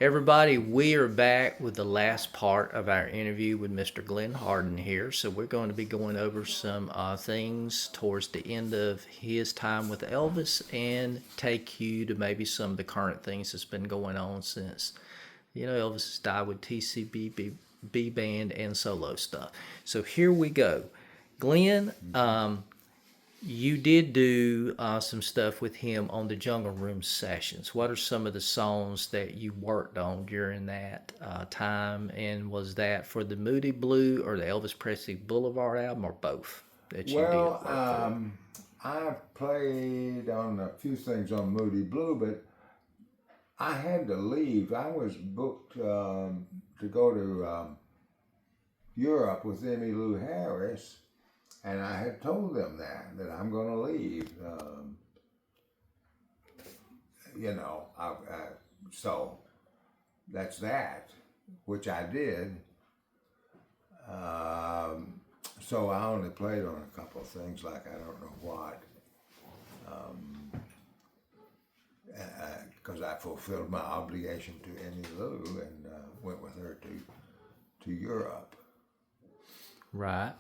Everybody, we are back with the last part of our interview with Mr. Glenn Hardin here. So we're going to be going over some things towards the end of his time with Elvis and take you to maybe some of the current things that's been going on since, Elvis has died with TCB Band and solo stuff. So here we go. Glenn, you did do some stuff with him on the Jungle Room sessions. What are some of the songs that you worked on during that time? And was that for the Moody Blue or the Elvis Presley Boulevard album, or both that you did Well, work for? I've played on a few things on Moody Blue, but I had to leave. I was booked to go to Europe with Emmylou Harris, and I had told them that I'm going to leave. So that's that, which I did. So I only played on a couple of things, like I don't know what, because I fulfilled my obligation to Emmylou and went with her to Europe. Right.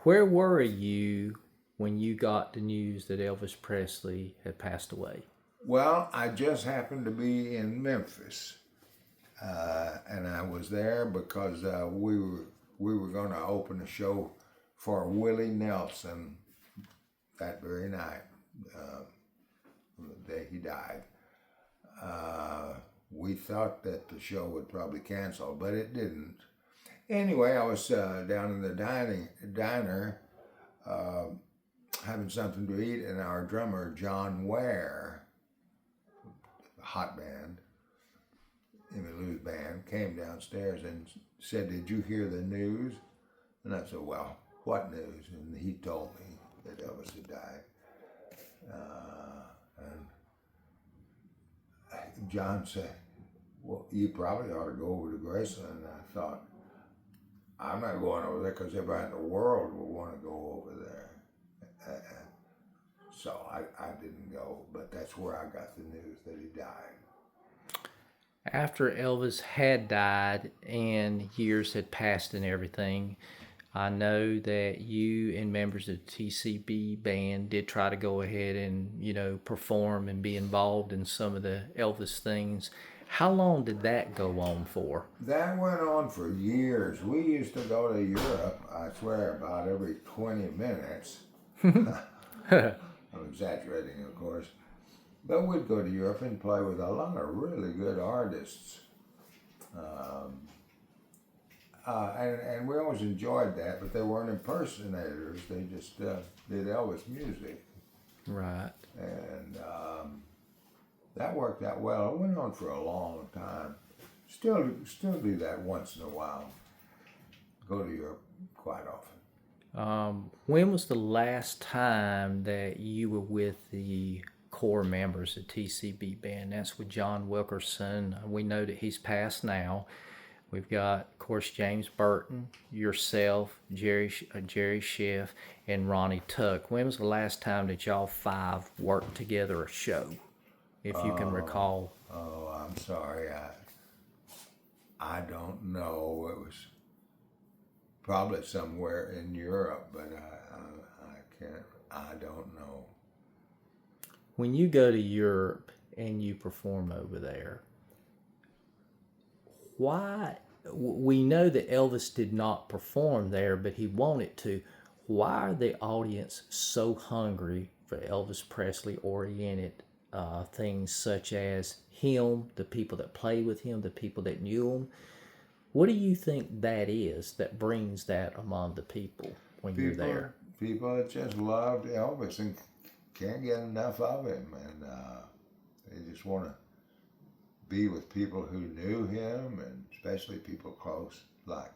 Where were you when you got the news that Elvis Presley had passed away? Well, I just happened to be in Memphis, and I was there because we were going to open a show for Willie Nelson that very night, the day he died. We thought that the show would probably cancel, but it didn't. Anyway, I was down in the diner having something to eat, and our drummer, John Ware, hot band, Emmylou's band, came downstairs and said, "Did you hear the news?" And I said, "Well, what news?" And he told me that Elvis had died. And John said, "Well, you probably ought to go over to Graceland." And I thought, I'm not going over there because everybody in the world will want to go over there. So I didn't go, but that's where I got the news that he died. After Elvis had died and years had passed and everything, I know that you and members of the TCB band did try to go ahead and, perform and be involved in some of the Elvis things. How long did that go on for? That went on for years. We used to go to Europe, I swear, about every 20 minutes. I'm exaggerating, of course. But we'd go to Europe and play with a lot of really good artists. And we always enjoyed that, but they weren't impersonators. They just did Elvis music. Right. And that worked out well. It went on for a long time. Still do that once in a while. Go to Europe quite often. When was the last time that you were with the core members of TCB Band? That's with John Wilkerson. We know that he's passed now. We've got, of course, James Burton, yourself, Jerry Schiff, and Ronnie Tuck. When was the last time that y'all five worked together a show, if you can recall? Oh, I'm sorry. I don't know. It was probably somewhere in Europe, but I can't. I don't know. When you go to Europe and you perform over there, why? We know that Elvis did not perform there, but he wanted to. Why are the audience so hungry for Elvis Presley oriented things such as him, the people that played with him, the people that knew him? What do you think that is that brings that among the people when you're there? People that just loved Elvis and can't get enough of him, and they just want to be with people who knew him, and especially people close like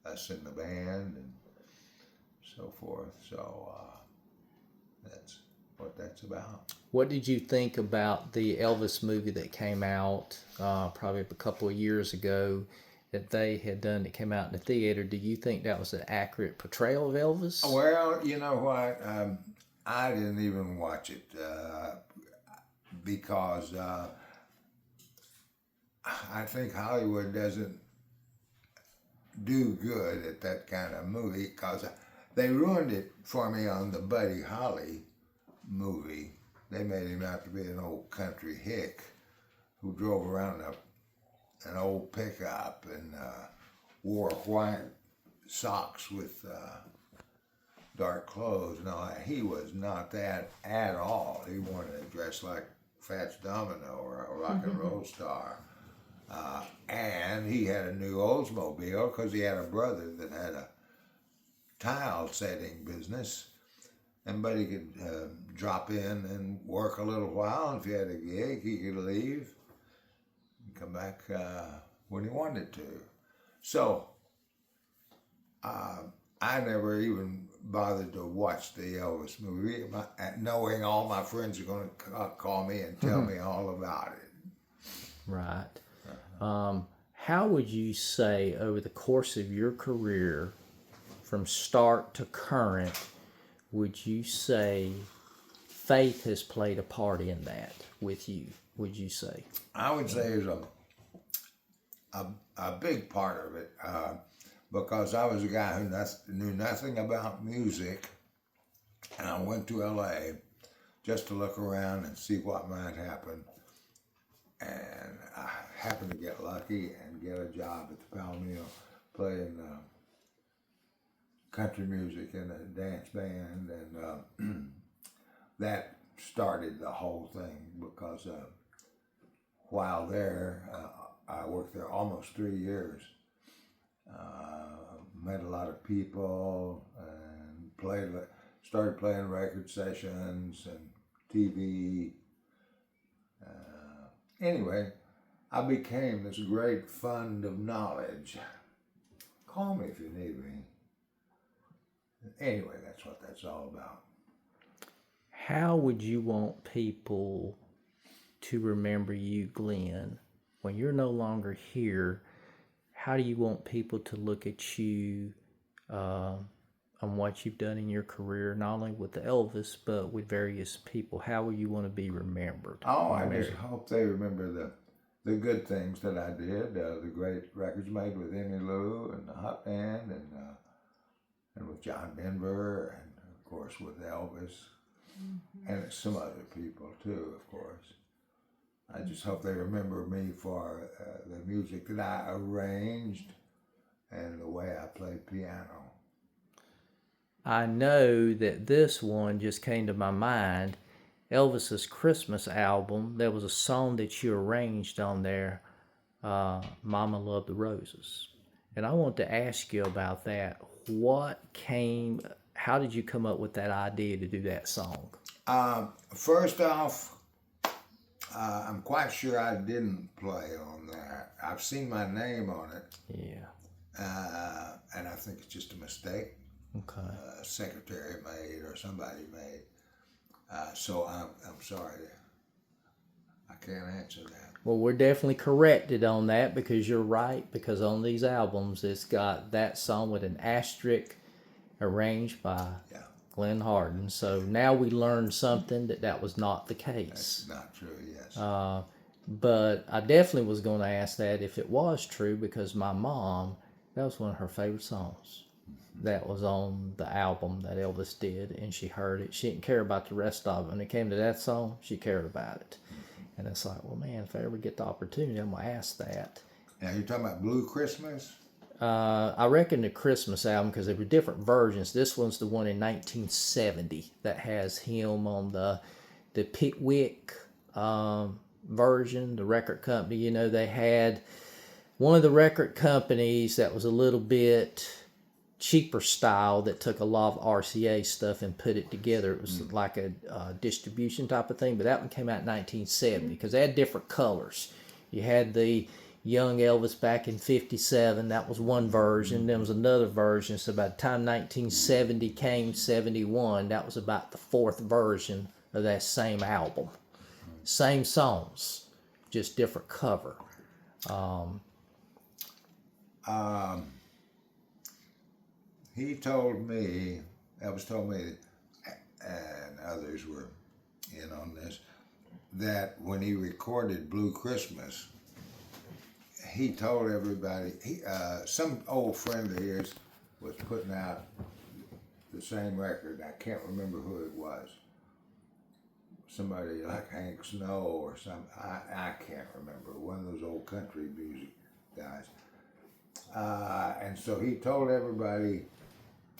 us in the band and so forth. So that's what that's about. What did you think about the Elvis movie that came out probably a couple of years ago that they had done that came out in the theater? Do you think that was an accurate portrayal of Elvis? Well, you know what? I didn't even watch it because I think Hollywood doesn't do good at that kind of movie because they ruined it for me on the Buddy Holly movie. They made him out to be an old country hick who drove around an old pickup and wore white socks with dark clothes. No, he was not that at all. He wanted to dress like Fats Domino or a rock and roll star. And he had a new Oldsmobile because he had a brother that had a tile setting business. And Buddy could drop in and work a little while. And if he had a gig, he could leave and come back when he wanted to. So I never even bothered to watch the Elvis movie, knowing all my friends are going to call me and tell me all about it. Right. How would you say over the course of your career, from start to current, would you say faith has played a part in that with you, would you say? I would say it's a big part of it because I was a guy who knew nothing about music, and I went to LA just to look around and see what might happen. And I happened to get lucky and get a job at the Palomino playing country music in a dance band, and that started the whole thing because while there, I worked there almost 3 years, met a lot of people, and started playing record sessions and TV. Anyway, I became this great fund of knowledge. Call me if you need me. Anyway, that's what that's all about. How would you want people to remember you, Glenn, when you're no longer here? How do you want people to look at you on what you've done in your career, not only with the Elvis, but with various people? How will you want to be remembered? Oh, I just hope they remember the good things that I did, the great records made with Emmy Lou and the Hot Band, and with John Denver, and of course with Elvis, and some other people too, of course. I just hope they remember me for the music that I arranged and the way I played piano. I know that this one just came to my mind. Elvis's Christmas album, there was a song that you arranged on there, Mama Loved the Roses. And I want to ask you about that. How did you come up with that idea to do that song? First off, I'm quite sure I didn't play on that. I've seen my name on it. Yeah. And I think it's just a mistake. Okay. Secretary made or somebody made. So I'm sorry. I can't answer that. Well, we're definitely corrected on that because you're right. Because on these albums, it's got that song with an asterisk arranged by Glenn Hardin. So now we learned something that was not the case. That's not true, yes. But I definitely was going to ask that if it was true because my mom, that was one of her favorite songs. That was on the album that Elvis did, and she heard it. She didn't care about the rest of it. When it came to that song, she cared about it. And it's like, well, man, if I ever get the opportunity, I'm going to ask that. Now, you're talking about Blue Christmas? I reckon the Christmas album, because there were different versions. This one's the one in 1970 that has him on the Pickwick version, the record company. You know, they had one of the record companies that was a little bit cheaper style that took a lot of RCA stuff and put it together. It was like a distribution type of thing, but that one came out in 1970 because they had different colors. You had the young Elvis back in 57, that was one version. There was another version, so by the time 1970 came, 71, that was about the fourth version of that same album. Same songs, just different cover. Elvis told me, and others were in on this, that when he recorded Blue Christmas, he told everybody, some old friend of his was putting out the same record. I can't remember who it was. Somebody like Hank Snow or some, I can't remember, one of those old country music guys. And so he told everybody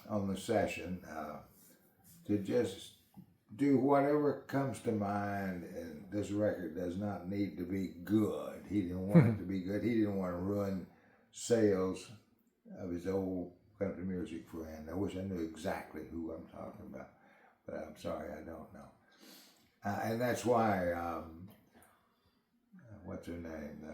on the session to just do whatever comes to mind, and this record does not need to be good. He didn't want it to be good. He didn't want to ruin sales of his old country music friend. I wish I knew exactly who I'm talking about, but I'm sorry, I don't know. And that's why, what's her name?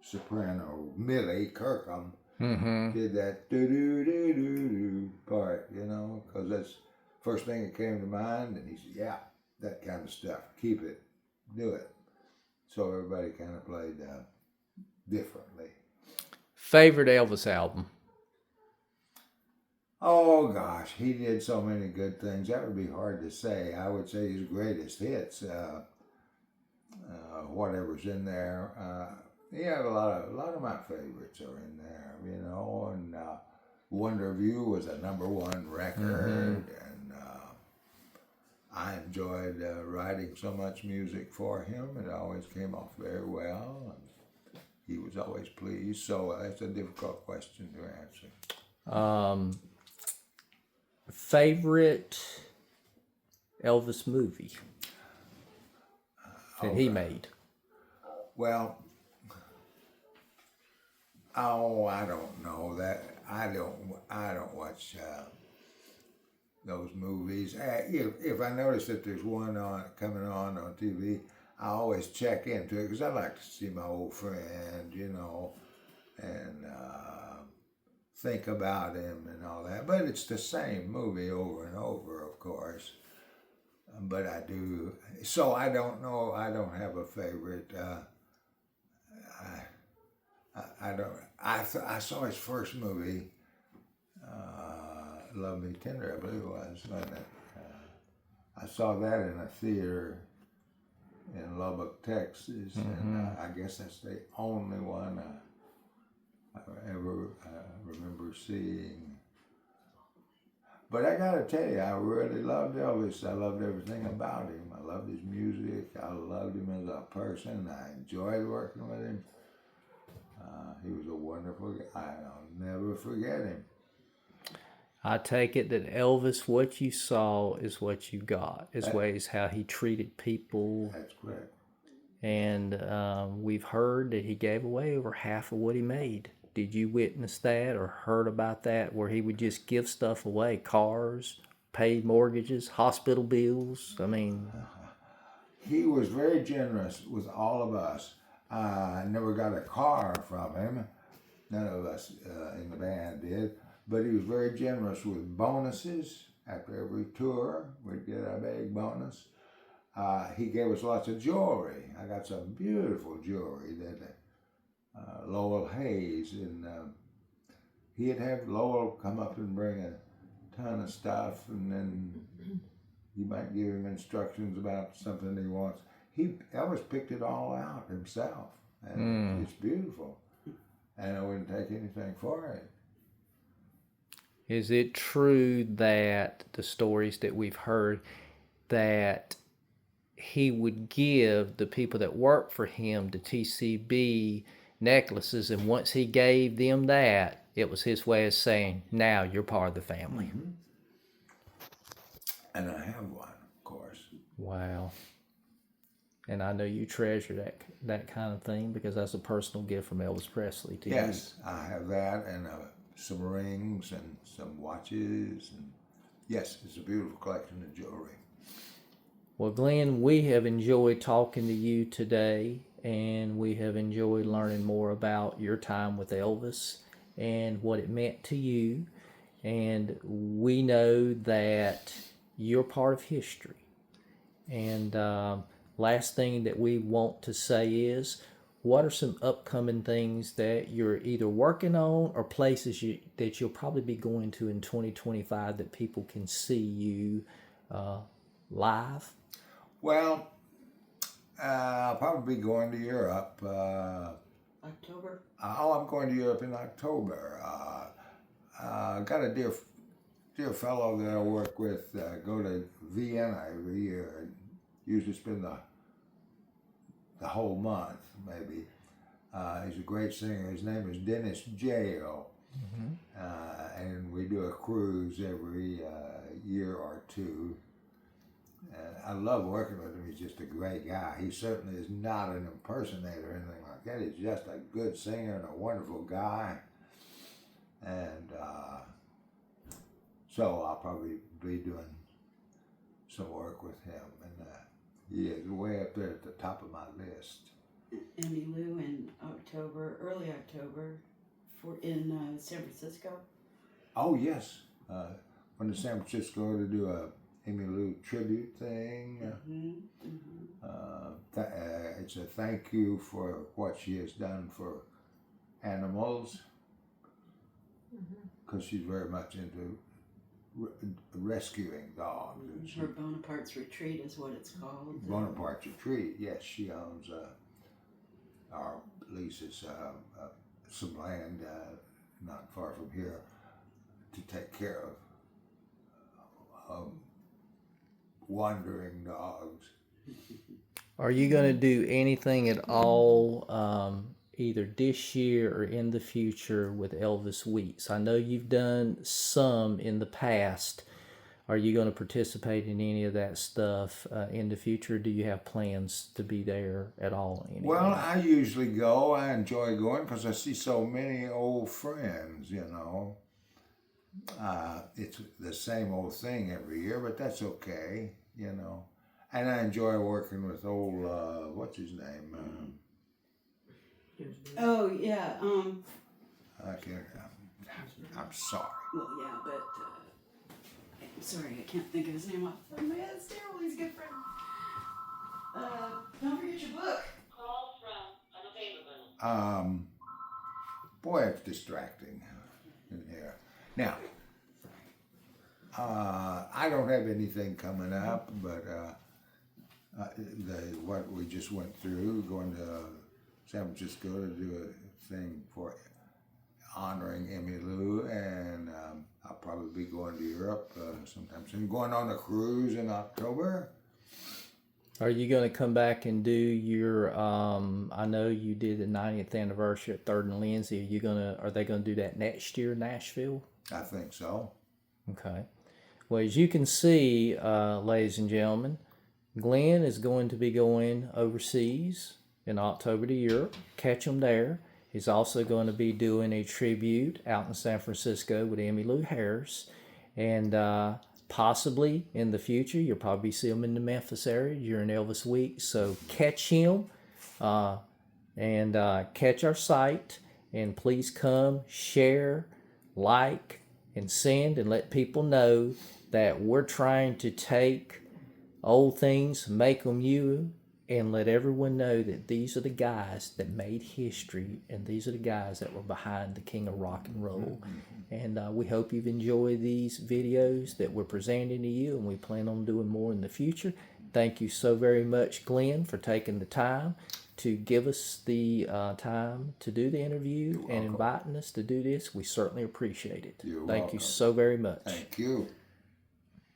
Soprano Millie Kirkham did that do-do-do-do-do part, you know, because that's the first thing that came to mind. And he said, yeah, that kind of stuff. Keep it. Do it. So everybody kind of played differently. Favorite Elvis album? Oh gosh, he did so many good things. That would be hard to say. I would say his greatest hits, whatever's in there. He had a lot of my favorites are in there, you know. And Wonder View was a #1 record, and I enjoyed writing so much music for him. It always came off very well, and he was always pleased. So that's a difficult question to answer. Favorite Elvis movie that he made? Well, I don't know that. I don't watch those movies. If I notice that there's one coming on TV, I always check into it because I like to see my old friend, you know, and think about him and all that. But it's the same movie over and over, of course. But I do. So I don't know. I don't have a favorite. I don't. I saw his first movie, Love Me Tender, I believe it was, wasn't it? I saw that in a theater in Lubbock, Texas, and I guess that's the only one I ever remember seeing. But I gotta tell you, I really loved Elvis. I loved everything about him. I loved his music. I loved him as a person. I enjoyed working with him. He was a wonderful guy. I'll never forget him. I take it that Elvis, what you saw is what you got, as well as how he treated people. That's correct. And we've heard that he gave away over half of what he made. Did you witness that or heard about that, where he would just give stuff away? Cars, paid mortgages, hospital bills? I mean... He was very generous with all of us. I never got a car from him. None of us in the band did. But he was very generous with bonuses. After every tour, we'd get a big bonus. He gave us lots of jewelry. I got some beautiful jewelry that Lowell Hayes, and he'd have Lowell come up and bring a ton of stuff, and then he might give him instructions about something he wants. Elvis picked it all out himself, and it's beautiful, and I wouldn't take anything for it. Is it true that the stories that we've heard that he would give the people that worked for him the TCB necklaces, and once he gave them that, it was his way of saying, now you're part of the family? And I have one, of course. Wow. And I know you treasure that kind of thing, because that's a personal gift from Elvis Presley to you. Yes, I have that, and some rings and some watches, and yes, it's a beautiful collection of jewelry. Well, Glenn, we have enjoyed talking to you today, and we have enjoyed learning more about your time with Elvis and what it meant to you. And we know that you're part of history. And last thing that we want to say is, what are some upcoming things that you're either working on or places that you'll probably be going to in 2025 that people can see you live? Well, I'll probably be going to Europe October? I'm going to Europe in October. Got a dear fellow that I work with. Go to Vienna every year and usually spend the whole month, maybe. He's a great singer. His name is Dennis J.O. And we do a cruise every year or two. I love working with him. He's just a great guy. He certainly is not an impersonator or anything like that. He's just a good singer and a wonderful guy. And so I'll probably be doing some work with him. And he is way up there at the top of my list. Emmy Lou in October, early October, in San Francisco. Oh yes, went to San Francisco to do a Emmy Lou tribute thing. It's a thank you for what she has done for animals, because she's very much into rescuing dogs. Her Bonaparte's Retreat is what it's called. Bonaparte's Retreat, yes, she owns or leases some land not far from here to take care of wandering dogs. Are you going to do anything at all, either this year or in the future, with Elvis Weeks? I know you've done some in the past. Are you going to participate in any of that stuff in the future? Do you have plans to be there at all? Anyway? Well, I usually go. I enjoy going because I see so many old friends, you know. It's the same old thing every year, but that's okay, you know. And I enjoy working with old, what's his name? Oh, yeah. I can't, I'm sorry. Well, yeah, but I'm sorry, I can't think of his name off the top of my head. It's terrible. He's a good friend. Don't forget your book. Call from unavailable. Boy, it's distracting in here. Now, I don't have anything coming up, but what we just went through, going to San Francisco to do a thing for honoring Emmy Lou, and I'll probably be going to Europe sometime soon. Going on a cruise in October. Are you going to come back and do your? I know you did the 90th anniversary at 3rd and Lindsay. Are they going to do that next year in Nashville? I think so. Okay. Well, as you can see, ladies and gentlemen, Glenn is going to be going overseas in October to Europe. Catch him there. He's also going to be doing a tribute out in San Francisco with Emmylou Harris. And possibly in the future, you'll probably see him in the Memphis area during Elvis Week. So catch him and catch our site. And please come, share, like, and send, and let people know that we're trying to take old things, make them new, and let everyone know that these are the guys that made history, and these are the guys that were behind the king of rock and roll. And we hope you've enjoyed these videos that we're presenting to you, and we plan on doing more in the future. Thank you so very much, Glenn, for taking the time to give us the time to do the interview and inviting us to do this. We certainly appreciate it. You're Thank welcome. you so very much. Thank you.